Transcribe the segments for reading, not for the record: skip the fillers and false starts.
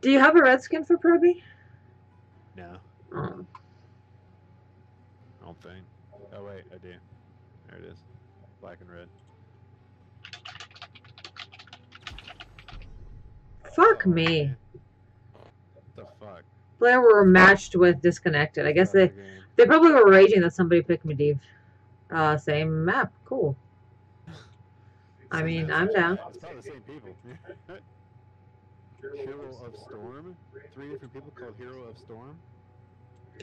Do you have a red skin for Proby? No, Oh. I don't think. Oh wait, I do. There it is. Black and red. Fuck Oh me. man. What the fuck? Player were matched with disconnected. I guess Start the they game. they probably were raging that somebody picked Medivh. Same map. Cool. I Same mean, map, I'm same down. chat. It's probably the same people. Hero of Storm. 3 different people called Hero of Storm.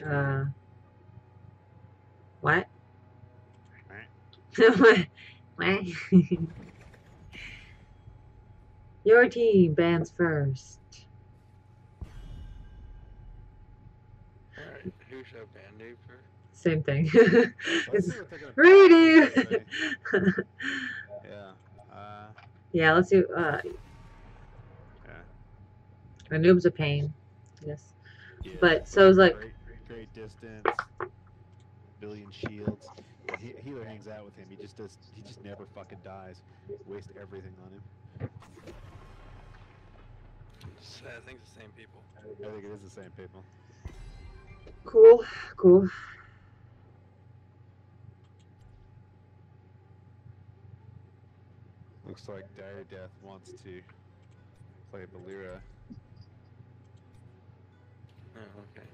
Uh, what? Eh. What? Your team bans first. Alright, who should I ban dude for? Same thing. Let's It's see what they're gonna pick. See what redo. they say. Yeah. Yeah, let's do. Yeah. A noob's a pain. Yes, Yeah. but so it's like, Great distance. Billion shields. Yeah, healer hangs out with him. He just does. He just never fucking dies. Waste everything on him. I think it's the same people. I think it is the same people. cool, cool. Looks like Dire Death wants to play Balira. Oh, okay.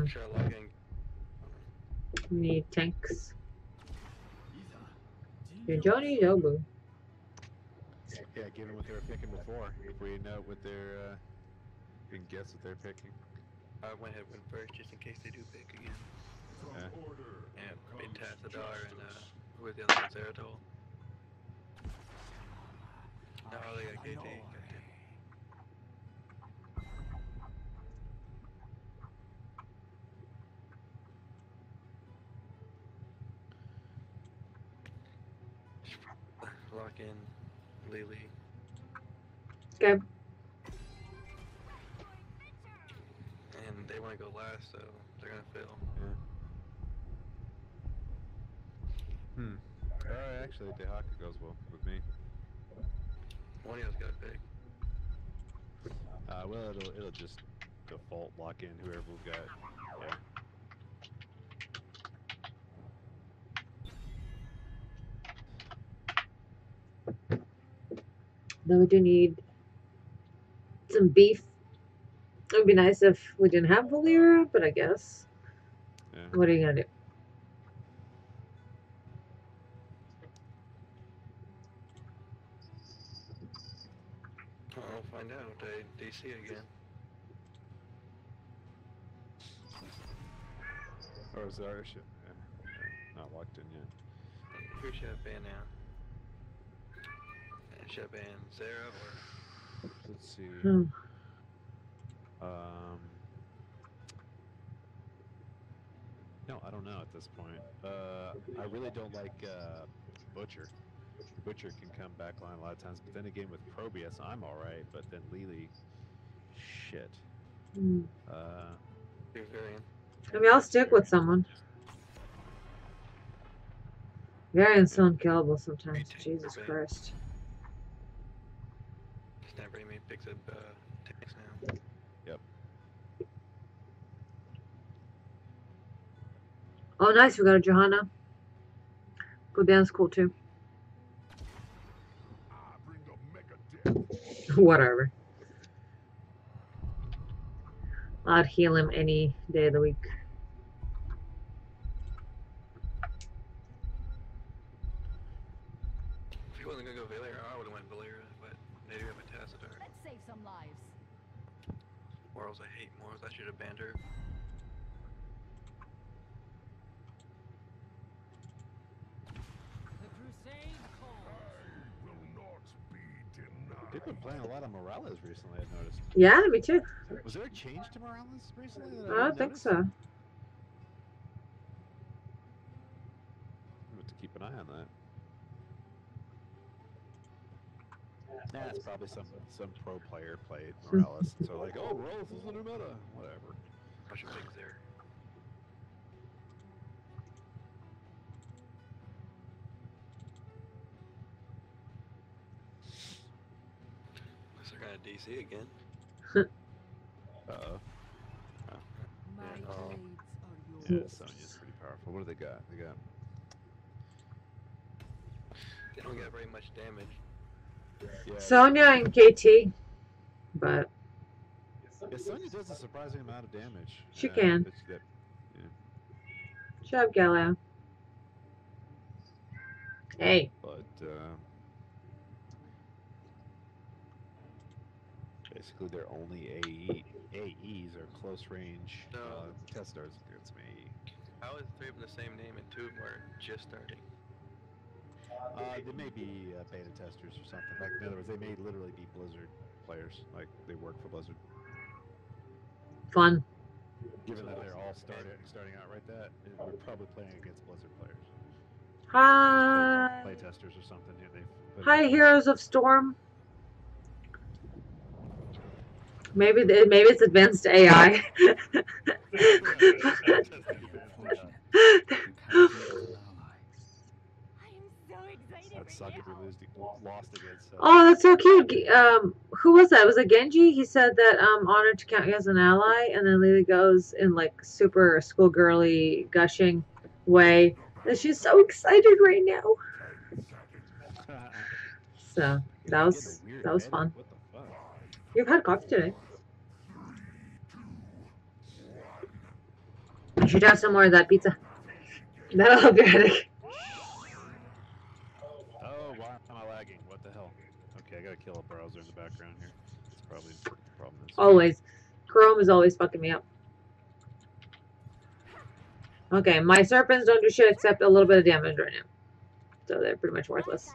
Should I log in? Need tanks. Your Johnny Jobu. Yeah, given what they were picking before, if we know what they're, we can guess what they're picking. I went ahead and went first just in case they do pick again. Yeah. And big Tassadar and who was the other one? Zeratol. Oh, they got KT. Gotcha. Lock in Lily. Okay. And they want to go last, so they're gonna fail. Yeah. Actually, Dehaka goes well with me. One of y'all's got to pick. Well, it'll just default lock in whoever we've got. Yeah. Then we do need some beef. It would be nice if we didn't have Valera, but I guess. Yeah. What are you gonna do? I'll find out. DC again. Or is there shit? Yeah. Not locked in yet. Who should I ban now? Should I ban Zara or? Let's see. No, I don't know at this point. I really don't like Butcher. Butcher can come back line a lot of times, but then again with Probius, I'm all right. But then Lily, shit. Your variant. I mean, I'll stick with someone. Variant's so unkillable sometimes. Jesus Christ. Snapper me picks up tanks now. Yep. Oh, nice. We got a Johanna. Go down's cool too. Whatever. I'd heal him any day of the week. If he wasn't gonna go Valera, I would have went Valera, but they do have a Tassadar. Let's save some lives. Morals, I hate Morals. I should have banned her. The crusade calls. People have been playing a lot of Morales recently. I've noticed. Yeah, me too. Was there a change to Morales recently? That I don't think so. I'm have to keep an eye on that. Nah, it's probably some pro player played Morales, and so like, oh, Morales is the new meta. Whatever. I should pick there. DC again. Uh-oh. My Yeah. blades are Yeah, yours. Sonya's pretty powerful. What do they got? They got... They don't get very much damage. Yeah, Sonya and KT, but yeah, Sonya does a surprising amount of damage. She can. But that, yeah, shut up, Galileo. Hey. but basically their only AEs are close range No. test stars against me. How is 3 of them the same name and 2 of them are just starting? They may be beta testers or something. Like, in other words, they may literally be Blizzard players. Like, they work for Blizzard. Fun. Given that they're all starting out right we're probably playing against Blizzard players. Hi. Play testers or something. Yeah, they've Hi, Heroes of Storm. Maybe it's advanced AI. That suck if we lost against. Oh, that's so cute. Who was that? Was it Genji? He said that honored to count you as an ally, and then Lily goes in like super schoolgirly gushing way that she's so excited right now. So that was fun. What the fuck? You've had coffee today. I should have some more of that pizza. That'll help your headache. Oh, why am I lagging? What the hell? Okay, I gotta kill a browser in the background here. That's probably the problem. Always. Chrome is always fucking me up. Okay, my serpents don't do shit except a little bit of damage right now. So they're pretty much worthless.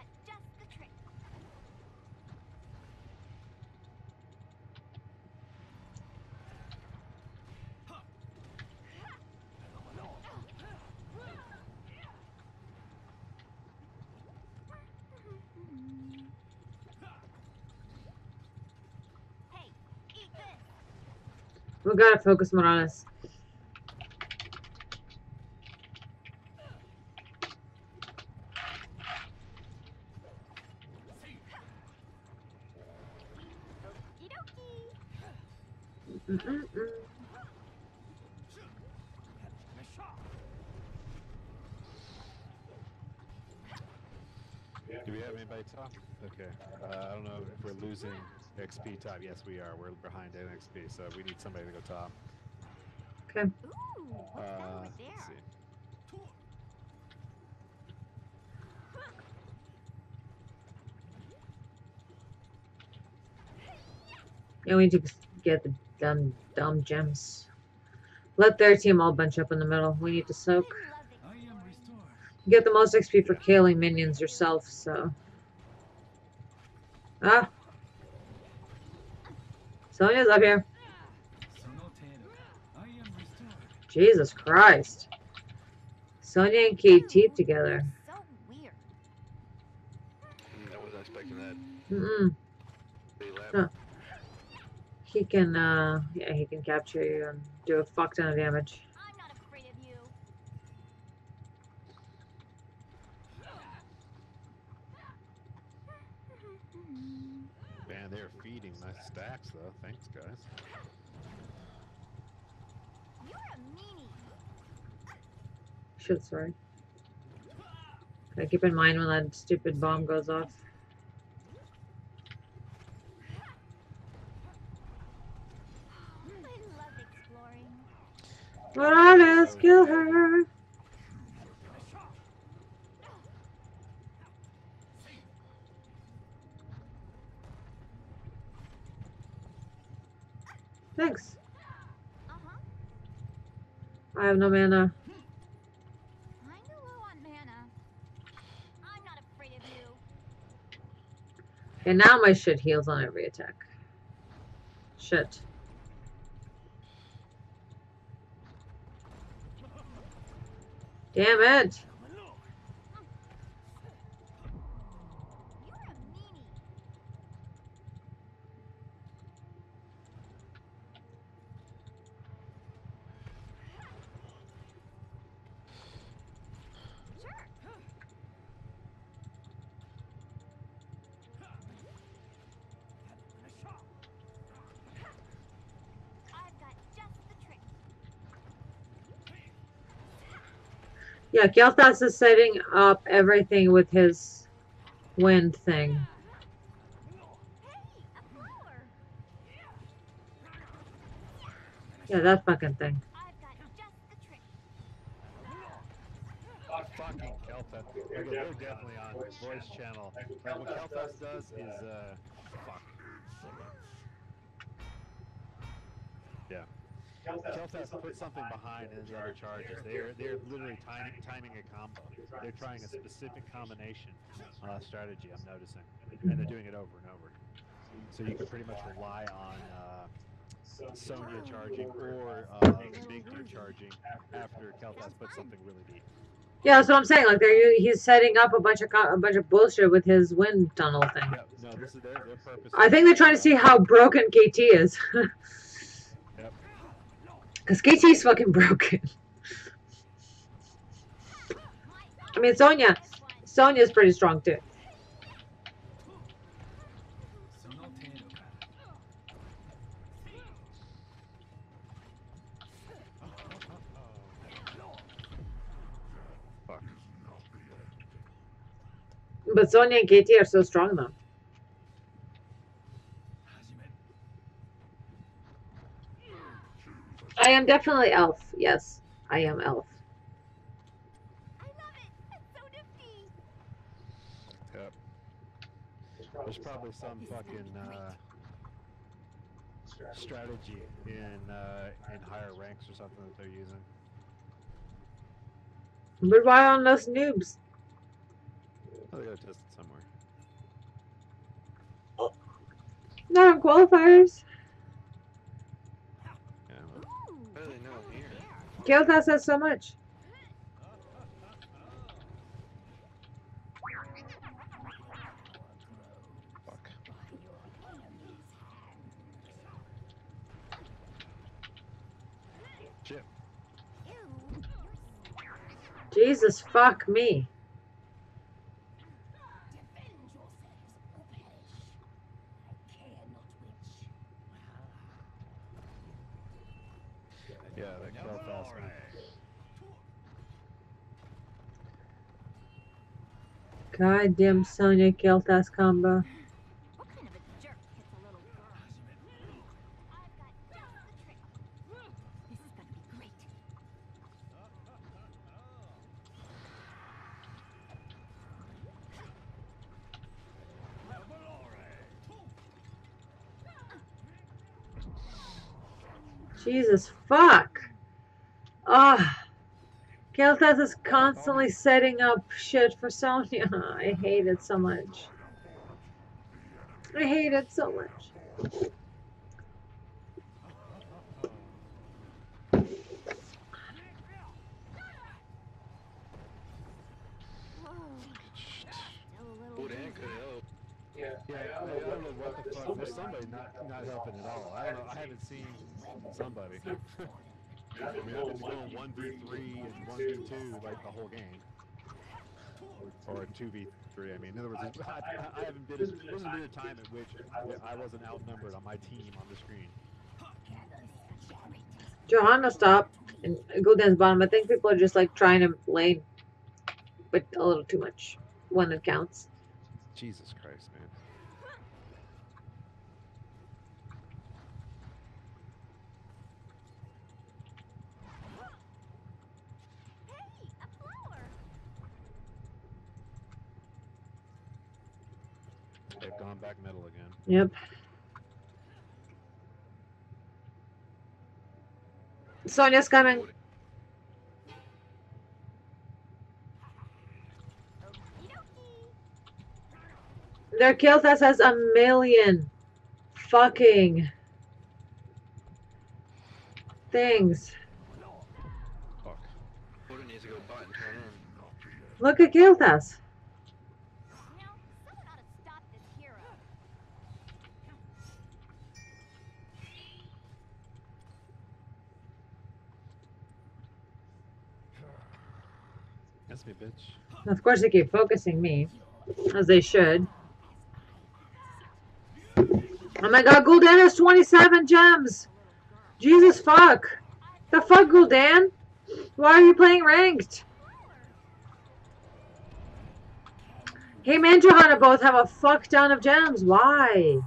We gotta focus more on us. Do we have anybody top? Okay. I don't know if we're losing XP top. Yes, we are. We're behind in XP, so we need somebody to go top. Okay. Let's see. Yeah, we need to get the dumb gems. Let their team all bunch up in the middle. We need to soak. Get the most XP for killing minions yourself, so. Ah! Sonya's up here. Jesus Christ. Sonya and KT together. I wasn't expecting that. They left. Huh. He can, yeah, he can capture you and do a fuck ton of damage. I'm not afraid of you. Man, they're feeding nice stacks, though. Thanks, guys. You're a meanie. Shit, sorry. Gotta keep in mind when that stupid bomb goes off. I love exploring. Well, let's kill her. Thanks. I have no mana. Kinda low on mana. I'm not afraid of you. Okay, now my shit heals on every attack. Shit. Damn it. You're a meanie. Yeah, Kel'Thas is setting up everything with his wind thing. Hey, a flower. Yeah, that fucking thing. I've got just the trick. Fucking Kel'Thas. Okay, they're definitely on voice channel. Like what Kel'Thas does is fuck. Yeah. Kel'Thas puts something behind and then the other charges. They're literally timing a combo. They're trying a specific combination strategy. I'm noticing, and they're doing it over and over. So you can pretty much rely on Sonya charging or Big Dude charging after Kel'Thas puts something really deep. Yeah, that's what I'm saying. Like he's setting up a bunch of bullshit with his wind tunnel thing. Yeah, no, this is their purpose. I think they're trying to see how broken KT is. Yep. Because KT's fucking broken. I mean, Sonya's pretty strong too. Fuck. But Sonya and KT are so strong though. I am definitely elf. Yes, I am elf. I love it. It's so nifty. Yep. There's probably some fucking strategy in higher ranks or something that they're using. But why on those noobs? Oh, they gotta test it somewhere. Not on qualifiers. Yeah, well, How do they know I'm here? Kel'Thas has so much. fuck. Shit. Jesus fuck me. Yeah, that Kel'Thas. Goddamn Sonya Kel'Thas combo. What kind of a jerk hits a little girl? I've got just the trick. This is gonna be great. Jesus fuck. Ah. Kel'Thas is constantly setting up shit for Sonya. I hate it so much. I hate it so much. Bodan could help. Yeah, I don't know what the fuck. There's somebody not helping at all. I don't know. I haven't seen somebody. I mean, I've been going 1v3 and 1v2 like the whole game, or 2v3. I mean, in other words, I haven't been. There hasn't been a time at which I wasn't outnumbered on my team on the screen. Johanna stop and go down bottom. I think people are just like trying to lane, but a little too much when it counts. Jesus Christ, man. Hey, a flower. They've gone back metal again. Yep. Sonya's coming. Okie dokie. Their Kel'Thas has a million fucking things. Fuck. Bodan needs to go bot and turn in. Look at Kel'Thas. You know, someone ought to stop this hero. That's me, bitch. Of course, they keep focusing me, as they should. Oh my god, Gul'dan has 27 gems! Jesus fuck! The fuck, Gul'dan? Why are you playing ranked? Him and Johanna both have a fuck ton of gems. Why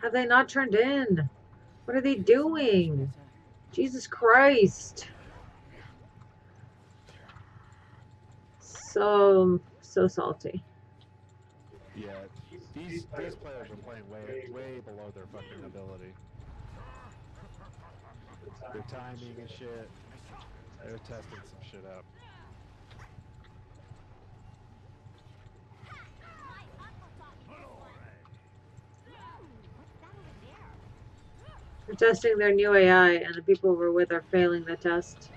have they not turned in? What are they doing? Jesus Christ. So salty. Yeah, these players are playing way below their fucking ability. Their timing and shit. They're testing some shit out. They're testing their new AI, and the people we're with are failing the test.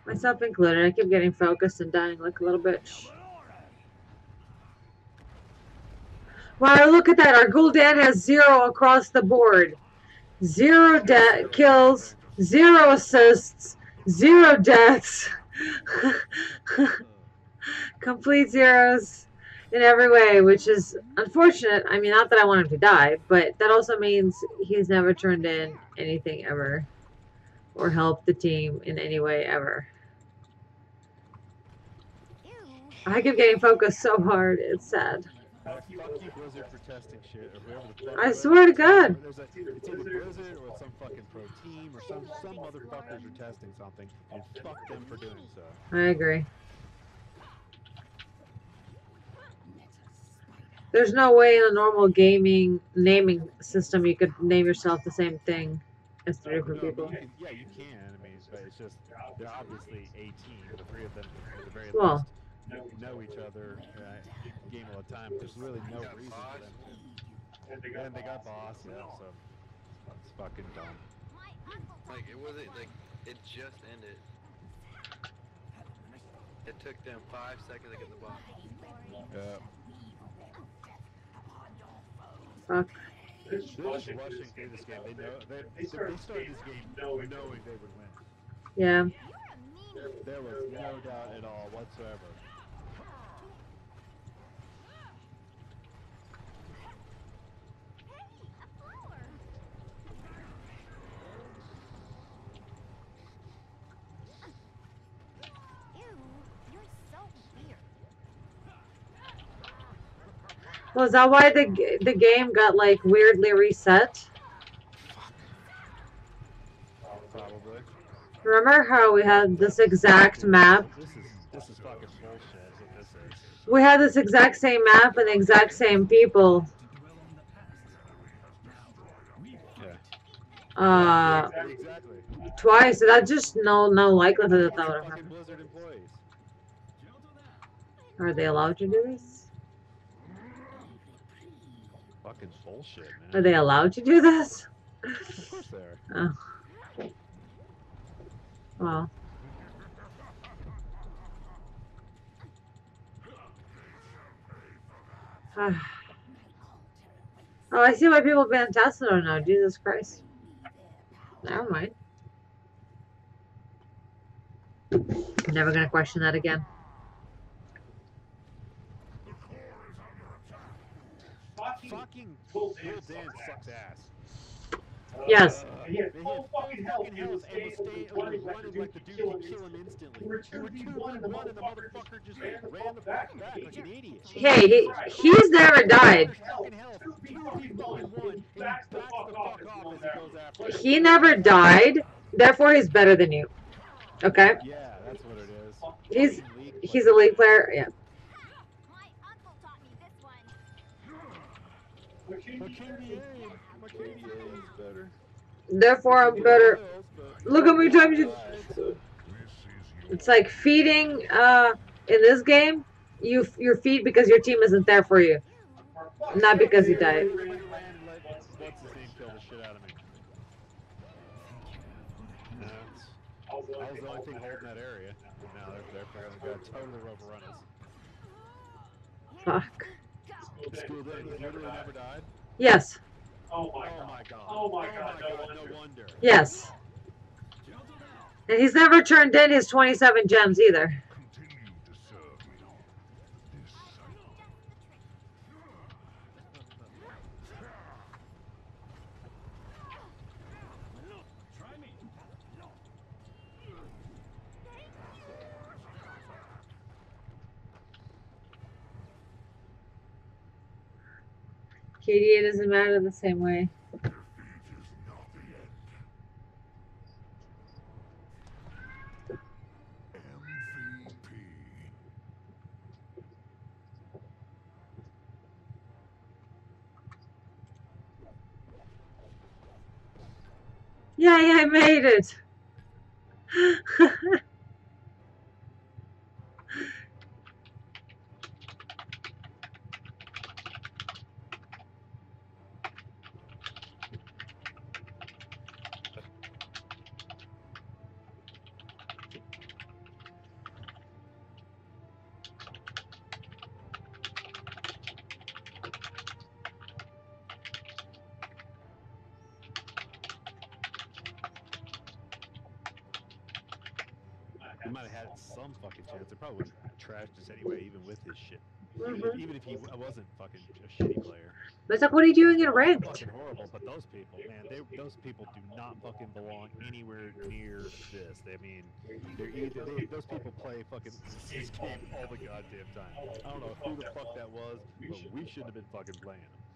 Myself included. I keep getting focused and dying like a little bitch. Wow, look at that. Our Gul'dan has 0 across the board. 0 kills, 0 assists, 0 deaths. Complete zeros in every way, which is unfortunate. I mean, not that I want him to die, but that also means he's never turned in anything ever or helped the team in any way ever. I keep getting focused so hard. It's sad. Fuck you, Blizzard, for testing shit, or whoever the fuck. I swear to God. It's either Blizzard or some fucking pro team or some motherfuckers are testing something, and fuck them for doing so. I agree. There's no way in a normal gaming naming system you could name yourself the same thing as 3 different people. Yeah, you can. I mean, but it's just they're obviously a team. The 3 of them, at the very Well, least, know each other game all the time. There's really no reason for them to. And they got boss, yeah. So it's fucking dumb. Like it wasn't like it just ended. It took them 5 seconds to get the boss. Yeah. fuck. They're just rushing through this game. They started this game knowing they would win. Yeah. There was no doubt at all whatsoever. Well, is that why the game got like weirdly reset? Probably. Remember how we had this exact map? This is fucking bullshit. Is what this is. We had this exact same map and the exact same people. Yeah. Exactly. Twice. That's just no likelihood that that would have happened. Blizzard employees. Are they allowed to do this? Fucking bullshit, man. Are they allowed to do this? Of course they are. Oh. Well. Oh, I see why people ban Tesla now. Jesus Christ. Never mind. I'm never gonna question that again. Fucking Gul'dan sucks ass. Yes. He had full fucking health and was running like the dude could kill him instantly. We were 2-1 and the motherfucker just ran the fuck back like an idiot. Hey, he's never died. He never died, therefore he's better than you. Okay? Yeah, that's what it is. He's a league player, yeah. My KDA is better. Therefore I'm better. Look how many times you... It's like feeding, in this game, you feed because your team isn't there for you. Not because you died. What's his name killed the shit out of me. I was the only thing holding that area. Now they're gonna totally overrun us. Fuck. School day, he literally never died? Yes. Oh my god. Oh my god, no wonder. Yes. And he's never turned in his 27 gems either. KDA doesn't matter the same way. Yay, I made it! He might have had some fucking chance. They probably would have trashed us anyway, even with his shit. Mhm. Even if he wasn't fucking a shitty player. But it's like, what are you doing in It's ranked? fucking horrible, but those people, man, those people do not fucking belong anywhere near this. I mean, those people play fucking this game all the goddamn time. I don't know who the fuck that was, but we shouldn't have been fucking playing them.